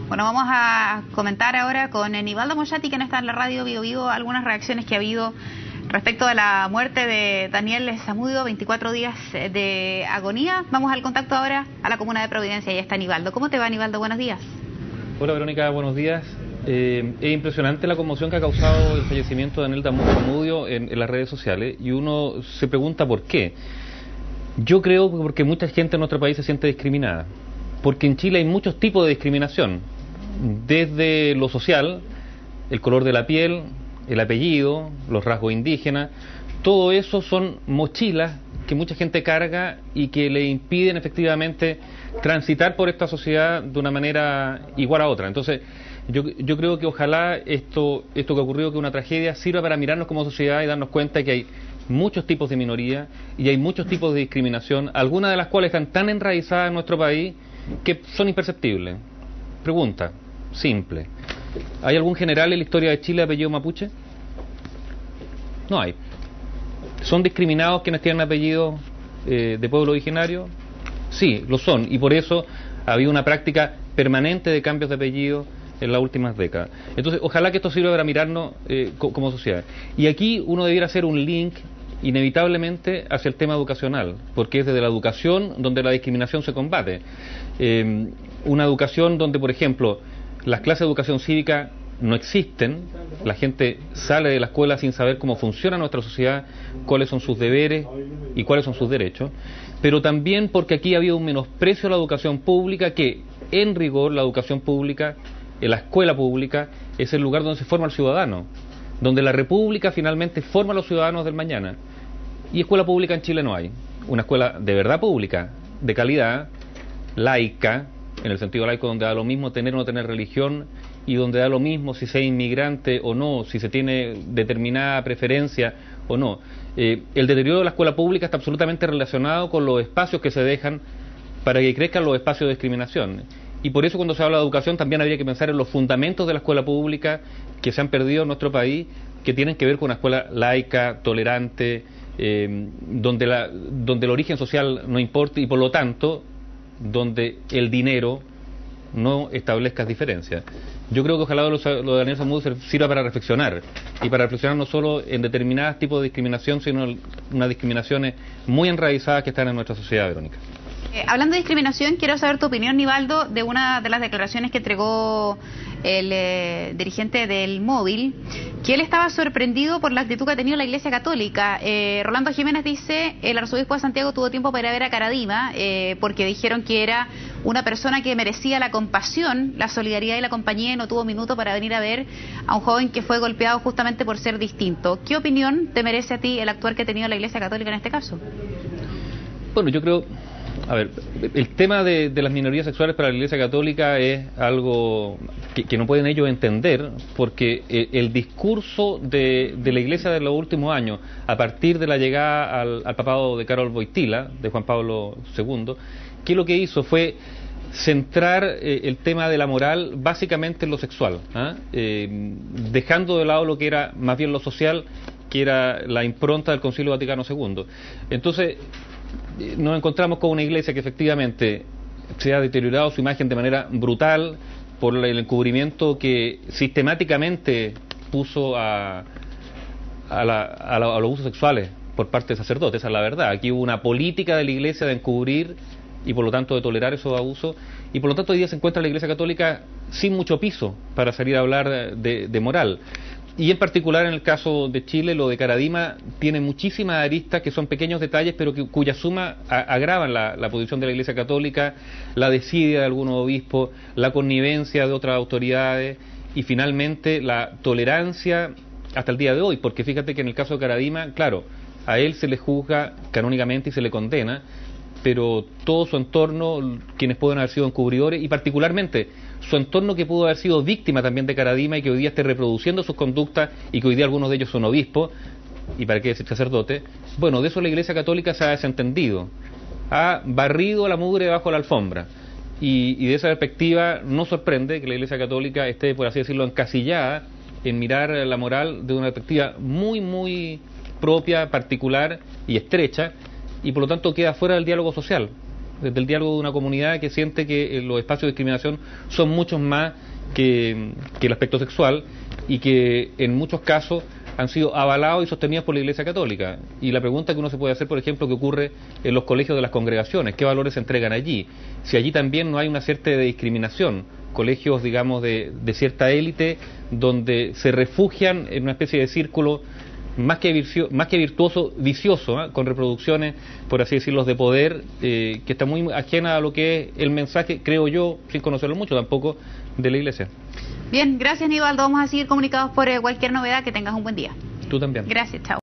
Bueno, vamos a comentar ahora con Nivaldo Moyati, que no está en la radio Bio Vivo, algunas reacciones que ha habido respecto a la muerte de Daniel Zamudio, 24 días de agonía. Vamos al contacto ahora a la comuna de Providencia, ahí está Nivaldo. ¿Cómo te va, Nivaldo? Buenos días. Hola, Verónica, buenos días. Es impresionante la conmoción que ha causado el fallecimiento de Daniel Zamudio en las redes sociales, y uno se pregunta por qué. Yo creo porque mucha gente en nuestro país se siente discriminada, porque en Chile hay muchos tipos de discriminación, desde lo social, el color de la piel, el apellido, los rasgos indígenas. Todo eso son mochilas que mucha gente carga y que le impiden efectivamente transitar por esta sociedad de una manera igual a otra. Entonces, yo creo que ojalá esto que ha ocurrido, que es una tragedia, sirva para mirarnos como sociedad y darnos cuenta que hay muchos tipos de minoría y hay muchos tipos de discriminación, algunas de las cuales están tan enraizadas en nuestro país que son imperceptibles. Pregunta simple: ¿hay algún general en la historia de Chile de apellido mapuche? No hay. ¿Son discriminados quienes tienen apellido de pueblo originario? Sí, lo son, y por eso ha habido una práctica permanente de cambios de apellido en las últimas décadas. Entonces, ojalá que esto sirva para mirarnos como sociedad. Y aquí uno debiera hacer un link inevitablemente hacia el tema educacional, porque es desde la educación donde la discriminación se combate. Una educación donde, por ejemplo, las clases de educación cívica no existen, la gente sale de la escuela sin saber cómo funciona nuestra sociedad, cuáles son sus deberes y cuáles son sus derechos, pero también porque aquí ha habido un menosprecio a la educación pública, que en rigor la educación pública, en la escuela pública, es el lugar donde se forma el ciudadano, donde la república finalmente forma a los ciudadanos del mañana. Y escuela pública en Chile no hay. Una escuela de verdad pública, de calidad, laica, en el sentido laico, donde da lo mismo tener o no tener religión, y donde da lo mismo si se es inmigrante o no, si se tiene determinada preferencia o no. El deterioro de la escuela pública está absolutamente relacionado con los espacios que se dejan para que crezcan los espacios de discriminación. Y por eso, cuando se habla de educación, también habría que pensar en los fundamentos de la escuela pública que se han perdido en nuestro país, que tienen que ver con una escuela laica, tolerante, donde el origen social no importa, y por lo tanto donde el dinero no establezca diferencias. Yo creo que ojalá lo de Daniel Zamudio sirva para reflexionar, y para reflexionar no solo en determinados tipos de discriminación, sino en unas discriminaciones muy enraizadas que están en nuestra sociedad, Verónica. Hablando de discriminación, quiero saber tu opinión, Nivaldo, de una de las declaraciones que entregó el dirigente del Móvil, que él estaba sorprendido por la actitud que ha tenido la Iglesia Católica. Rolando Jiménez dice: el arzobispo de Santiago tuvo tiempo para ir a ver a Caradima, porque dijeron que era una persona que merecía la compasión, la solidaridad y la compañía, y no tuvo minuto para venir a ver a un joven que fue golpeado justamente por ser distinto. ¿Qué opinión te merece a ti el actuar que ha tenido la Iglesia Católica en este caso? Bueno, yo creo... A ver, el tema de las minorías sexuales para la Iglesia Católica es algo que no pueden ellos entender, porque el discurso de la Iglesia de los últimos años, a partir de la llegada al papado de Karol Wojtyła, de Juan Pablo II, que lo que hizo fue centrar el tema de la moral básicamente en lo sexual, dejando de lado lo que era más bien lo social, que era la impronta del Concilio Vaticano II. Entonces, nos encontramos con una iglesia que efectivamente se ha deteriorado su imagen de manera brutal por el encubrimiento que sistemáticamente puso a los abusos sexuales por parte de sacerdotes. Esa es la verdad. Aquí hubo una política de la iglesia de encubrir y por lo tanto de tolerar esos abusos, y por lo tanto hoy día se encuentra la Iglesia Católica sin mucho piso para salir a hablar de moral. Y en particular en el caso de Chile, lo de Caradima tiene muchísimas aristas que son pequeños detalles, pero cuya suma agravan la posición de la Iglesia Católica, la desidia de algunos obispos, la connivencia de otras autoridades y finalmente la tolerancia hasta el día de hoy. Porque fíjate que en el caso de Caradima, claro, a él se le juzga canónicamente y se le condena, pero todo su entorno, quienes pueden haber sido encubridores, y particularmente su entorno que pudo haber sido víctima también de Caradima y que hoy día esté reproduciendo sus conductas, y que hoy día algunos de ellos son obispos, y para qué decir sacerdotes, bueno, de eso la Iglesia Católica se ha desentendido, ha barrido la mugre debajo de la alfombra, y de esa perspectiva no sorprende que la Iglesia Católica esté, por así decirlo, encasillada en mirar la moral de una perspectiva muy, muy propia, particular y estrecha, y por lo tanto queda fuera del diálogo social. desde el diálogo de una comunidad que siente que los espacios de discriminación son muchos más que el aspecto sexual y que en muchos casos han sido avalados y sostenidos por la Iglesia Católica. Y la pregunta que uno se puede hacer, por ejemplo, ¿qué ocurre en los colegios de las congregaciones? ¿Qué valores se entregan allí? Si allí también no hay una cierta discriminación, colegios, digamos, de cierta élite, donde se refugian en una especie de círculo más que virtuoso, vicioso, con reproducciones, por así decirlo, de poder, que está muy ajena a lo que es el mensaje, creo yo, sin conocerlo mucho tampoco, de la Iglesia. Bien, gracias Nivaldo, vamos a seguir comunicados por cualquier novedad, que tengas un buen día. Tú también. Gracias, chao.